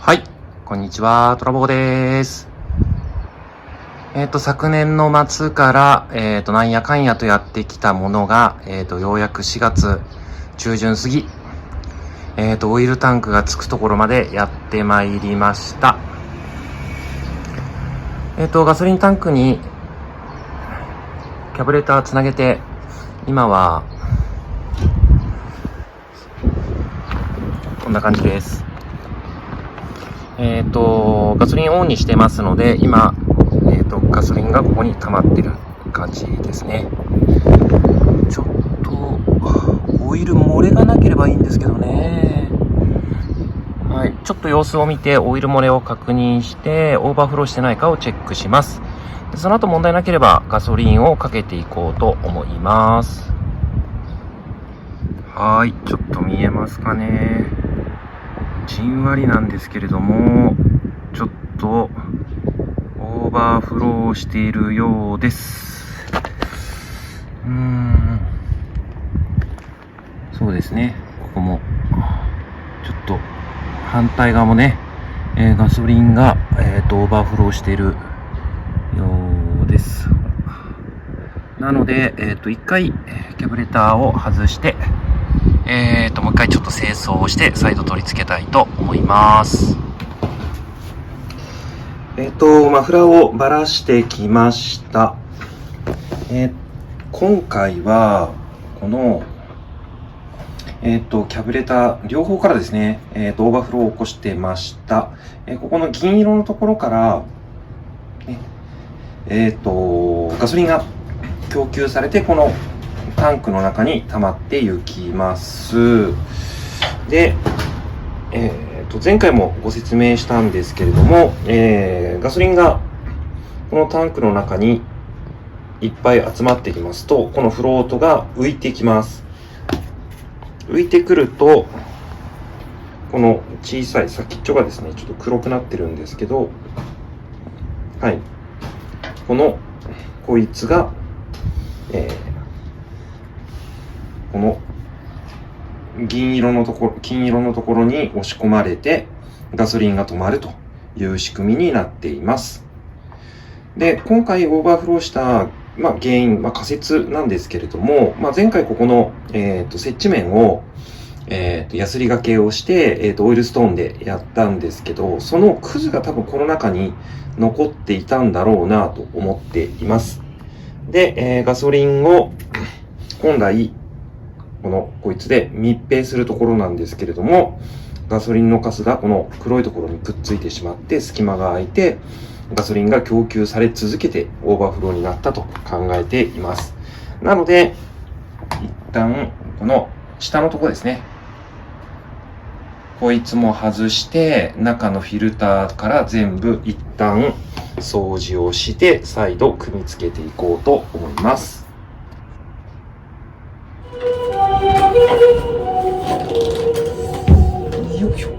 はい、こんにちは、虎坊です。昨年の末から、なんやかんやとやってきたものが、ようやく4月中旬過ぎ、オイルタンクがつくところまでやってまいりました。ガソリンタンクに、キャブレターつなげて、今は、こんな感じです。ガソリンオンにしてますので、今、ガソリンがここに溜まってる感じですね。ちょっと、オイル漏れがなければいいんですけどね。はい。ちょっと様子を見て、オイル漏れを確認して、オーバーフローしてないかをチェックします。でその後問題なければ、ガソリンをかけていこうと思います。はい。ちょっと見えますかね。じんわりなんですけれども、ちょっとオーバーフローしているようです。そうですね。ここもちょっと反対側もね、ガソリンが、オーバーフローしているようです。なので、一回キャブレターを外して、もう一回ちょっと清掃をして再度取り付けたいと思います。マフラーをばらしてきました。今回はこのキャブレター両方からですね、オーバーフローを起こしてました。ここの銀色のところから、ガソリンが供給されてこのタンクの中に溜まっていきます。で、前回もご説明したんですけれども、ガソリンがこのタンクの中にいっぱい集まってきますと、このフロートが浮いてきます。浮いてくると、この小さい先っちょがですね、ちょっと黒くなってるんですけど、はい。こいつが、この金色のところに押し込まれてガソリンが止まるという仕組みになっています。で、今回オーバーフローした、原因、仮説なんですけれども、前回ここの、接地面を、ヤスリがけをして、オイルストーンでやったんですけど、そのクズが多分この中に残っていたんだろうなと思っています。で、ガソリンを本来こいつで密閉するところなんですけれども、ガソリンのカスがこの黒いところにくっついてしまって隙間が空いてガソリンが供給され続けてオーバーフローになったと考えています。なので一旦この下のところですね、こいつも外して中のフィルターから全部一旦掃除をして再度組み付けていこうと思います。よいしょ。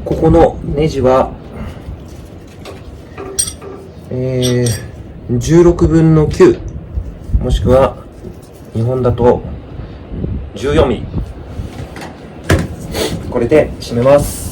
ここのネジは、16分の9、もしくは日本だと14ミリ。これで締めます。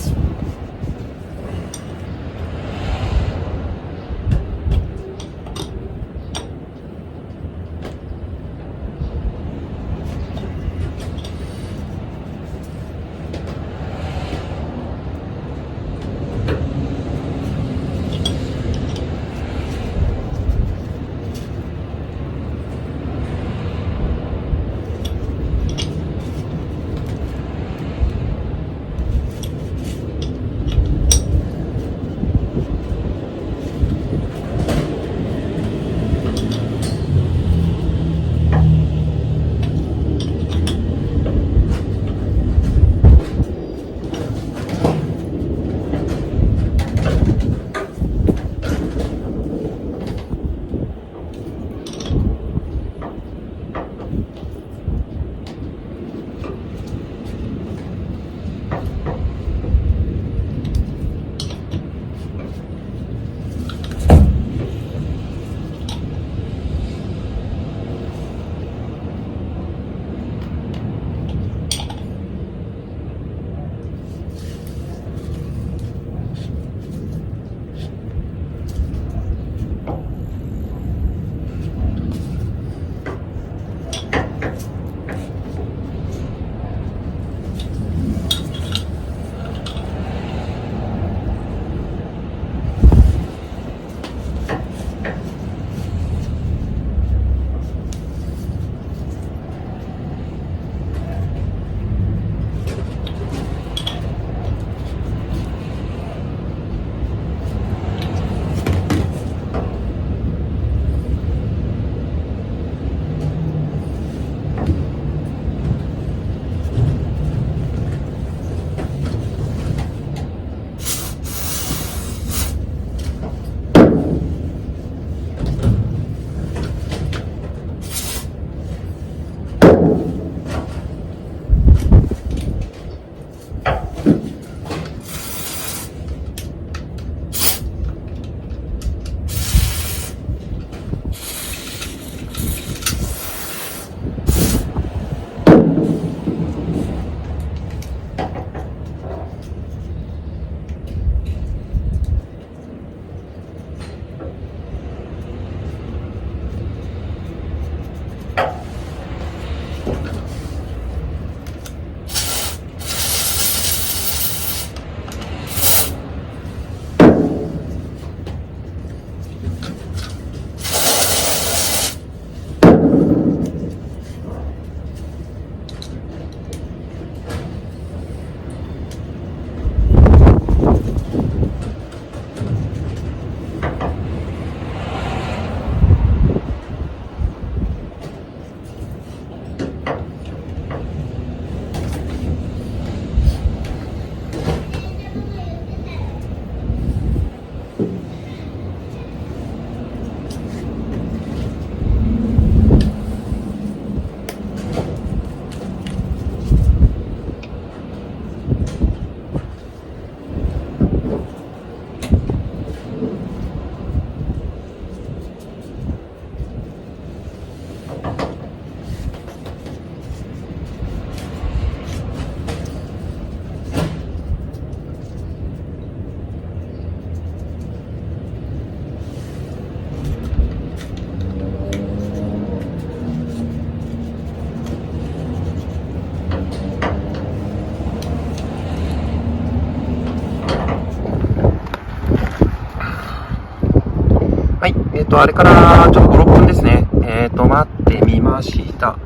はい、あれからちょっと5、6分ですね。待ってみました。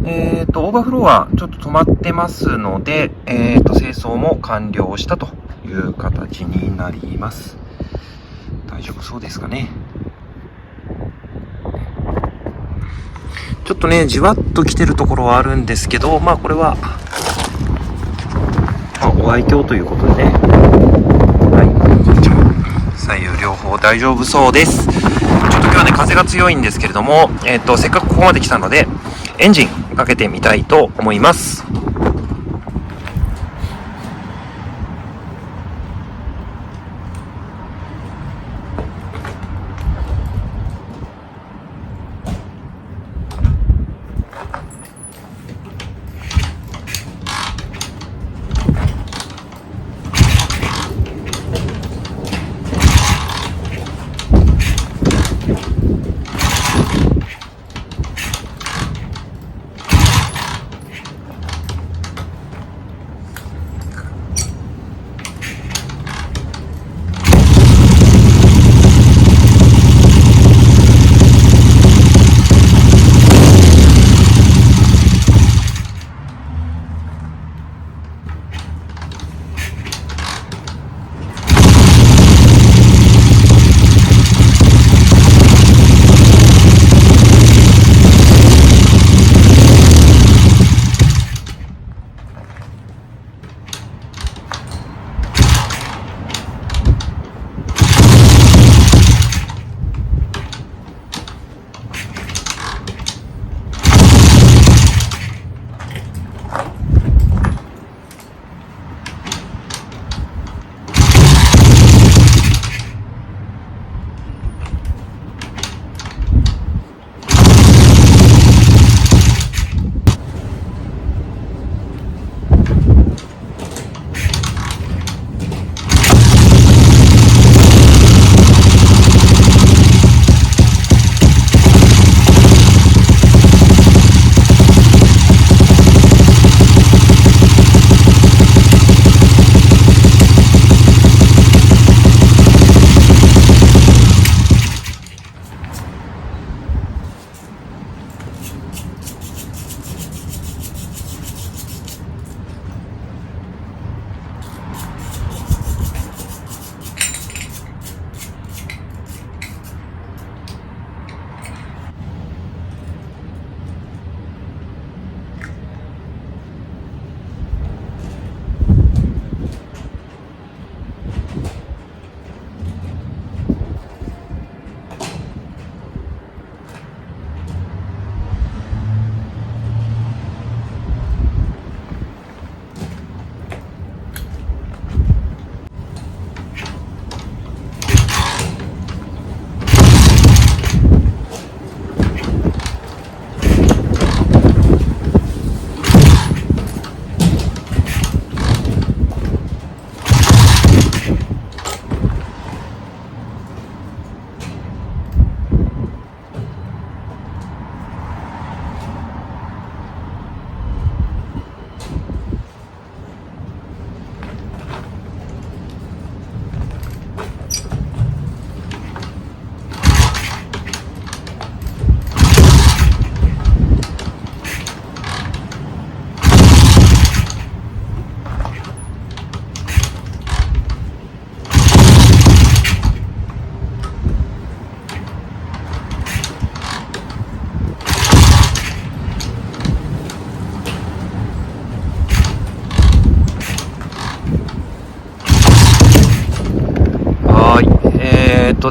オーバーフローはちょっと止まってますので、清掃も完了したという形になります。大丈夫そうですかね。ちょっとね、じわっと来てるところはあるんですけど、まあこれは、お愛嬌ということでね。はい、こっちも左右両方大丈夫そうです。ちょっと今日はね、風が強いんですけれども、せっかくここまで来たので、エンジンかけてみたいと思います。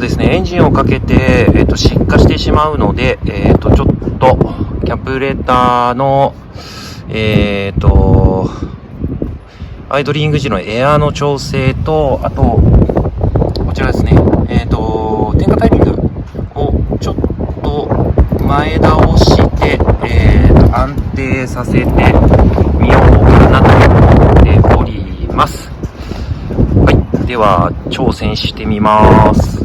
ですね、エンジンをかけて、失火してしまうので、ちょっと、キャブレターの、アイドリング時のエアの調整と、あと、こちらですね、点火タイミングをちょっと前倒して、安定させてみようかなと思っております。はい。では、挑戦してみます。